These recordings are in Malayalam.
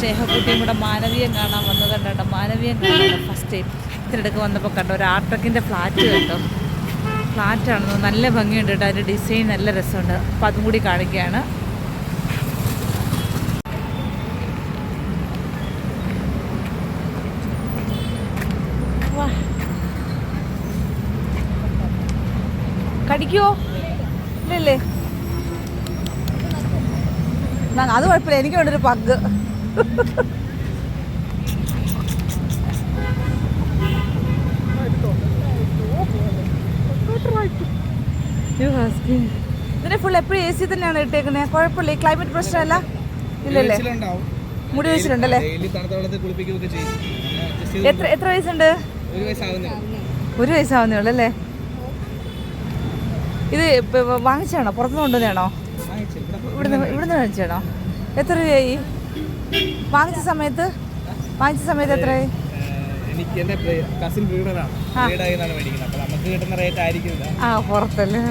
സ്നേഹക്കുട്ടിയും കൂടെ മാനവീയം കാണാൻ വന്നത് കണ്ടോ. മാനവീയം കാണാൻ ഫസ്റ്റ് ടൈം ഇതിനിടയ്ക്ക് വന്നപ്പോൾ കണ്ടോ ഒരു ആർട്ടെക്കിൻ്റെ ഫ്ലാറ്റ് കണ്ടോ. ഫ്ലാറ്റാണെന്ന് നല്ല ഭംഗിയുണ്ട് കേട്ടോ. അതിൻ്റെ ഡിസൈൻ നല്ല രസമുണ്ട്. അപ്പോൾ അതും കൂടി കാണിക്കുകയാണ്. കടിക്കുവോ? ഇല്ലല്ലേ? അത് കുഴപ്പമില്ല. എനിക്ക് വേണ്ടൊരു പഗ്. ഇതിനെ ഫുൾ എപ്പോഴും എ സി തന്നെയാണ് ഇട്ടേക്കുന്നത്. കുഴപ്പമില്ല. ഈ ക്ലൈമറ്റ് പ്രശ്നമല്ല. ഇല്ലല്ലേ? മുടി വെച്ചിട്ടുണ്ടല്ലേ? എത്ര വയസ്സുണ്ട്? 1 വയസ്സാവുന്നേ ഉള്ളൂ അല്ലേ? ഇത് വാങ്ങിച്ചാണോ? പുറത്തുനിന്ന് കൊണ്ടുവന്നാണോ? ഇവിടുന്ന് വാങ്ങിച്ചാണോ? എത്ര രൂപയായി വാങ്ങിച്ച സമയത്ത്? എത്രയായി? ആ പുറത്തല്ലേ.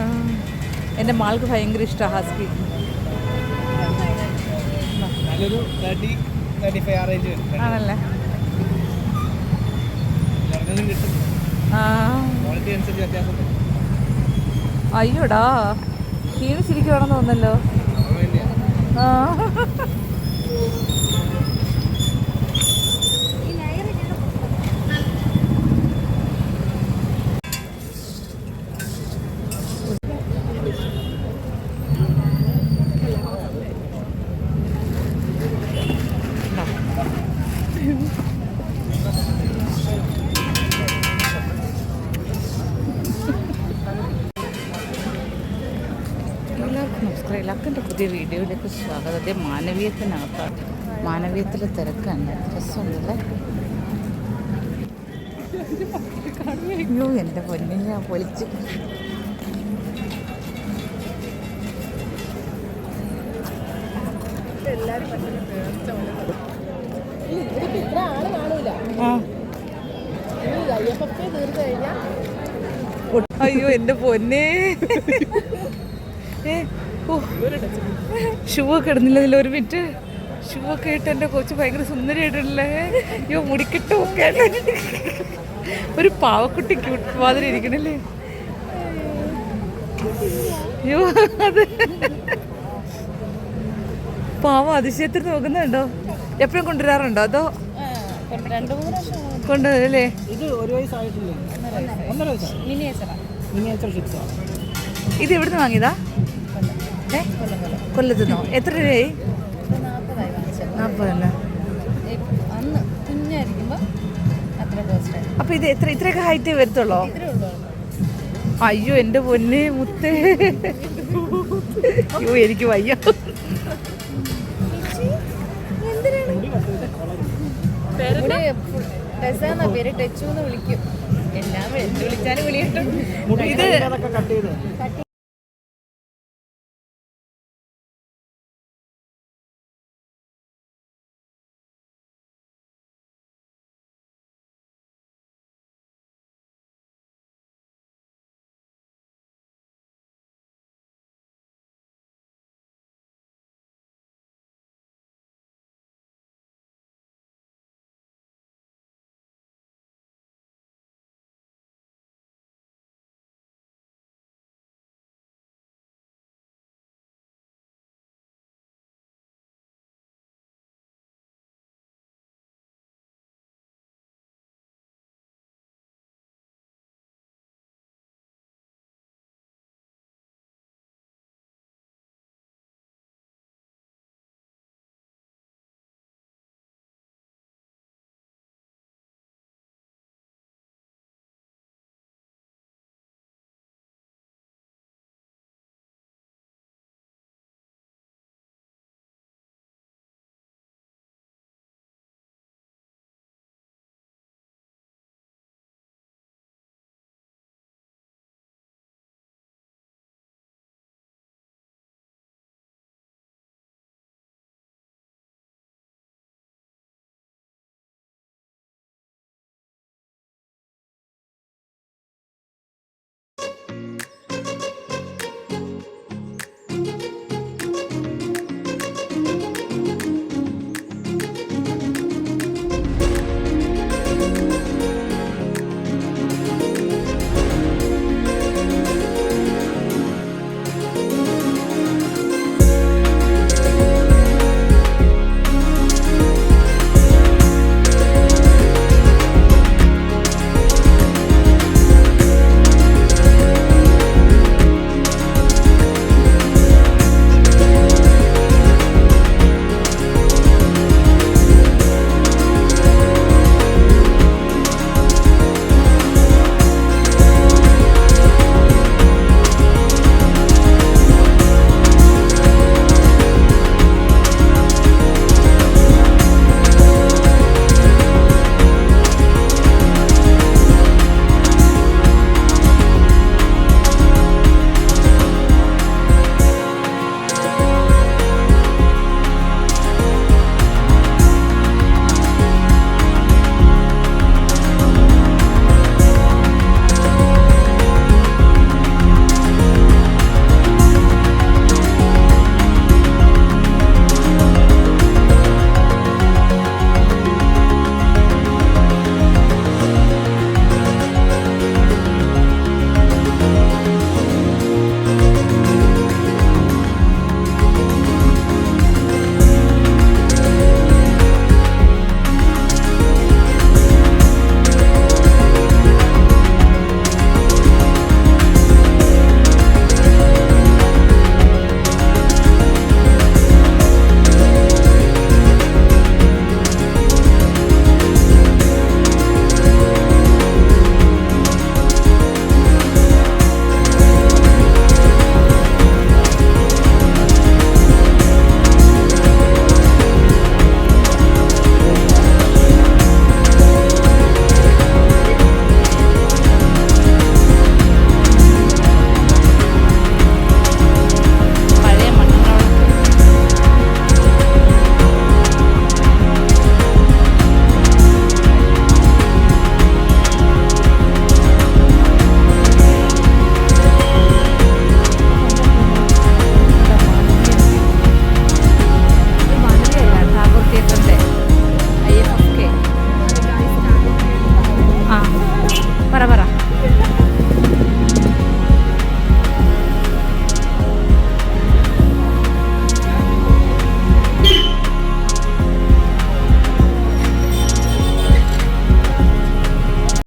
എൻ്റെ മാൾക്ക് ഭയങ്കര ഇഷ്ടമാണ് ഹസ്കി. ആണല്ലേ? അയ്യോടാ ക്ഷീണിച്ചിരിക്കുവാണെന്ന് തോന്നല്ലോ. ആ എല്ലാവർക്കും പുതിയ വീഡിയോയിലേക്ക് സ്വാഗതം. മാനവീയത്തിനകത്താണ്. മാനവീയത്തിലെ തിരക്കാണ്. രസമുണ്ടല്ലേ? അയ്യോ എൻ്റെ പൊന്നെ ഞാൻ പൊലിച്ച്. അയ്യോ എൻ്റെ പൊന്നെ. ഷൂ ഒക്കെ ഇടുന്നില്ല. ഒരു മിനിറ്റ്. ഷൂ ഒക്കെ ഇട്ട് എൻ്റെ കൊച്ചു ഭയങ്കര സുന്ദരിയായിട്ടുണ്ടല്ലേ. അയ്യോ മുടിക്കെട്ടും ഒക്കെ ഒരു പാവക്കുട്ടി ക്യൂട്ട് മാതിരി ഇരിക്കണല്ലേ. അയ്യോ അത് പാവം അതിശയത്തിൽ നോക്കുന്നുണ്ടോ? എപ്പോഴും കൊണ്ടുവരാറുണ്ടോ? അതോ കൊണ്ടുവരല്ലേ? ഇത് എവിടുന്ന് വാങ്ങിയതാ? കൊല്ലത്തുനിന്നോ? എത്ര രൂപയായി? 40 തന്നെ. അപ്പൊ ഇത് ഇത്രയൊക്കെ ഹൈറ്റ് വരത്തുള്ളോ? അയ്യോ എൻ്റെ പൊന്നെ മുത്തേ. അയ്യോ എനിക്ക് വയ്യ. വിളിച്ചാലും വിളി കിട്ടും. ഇത്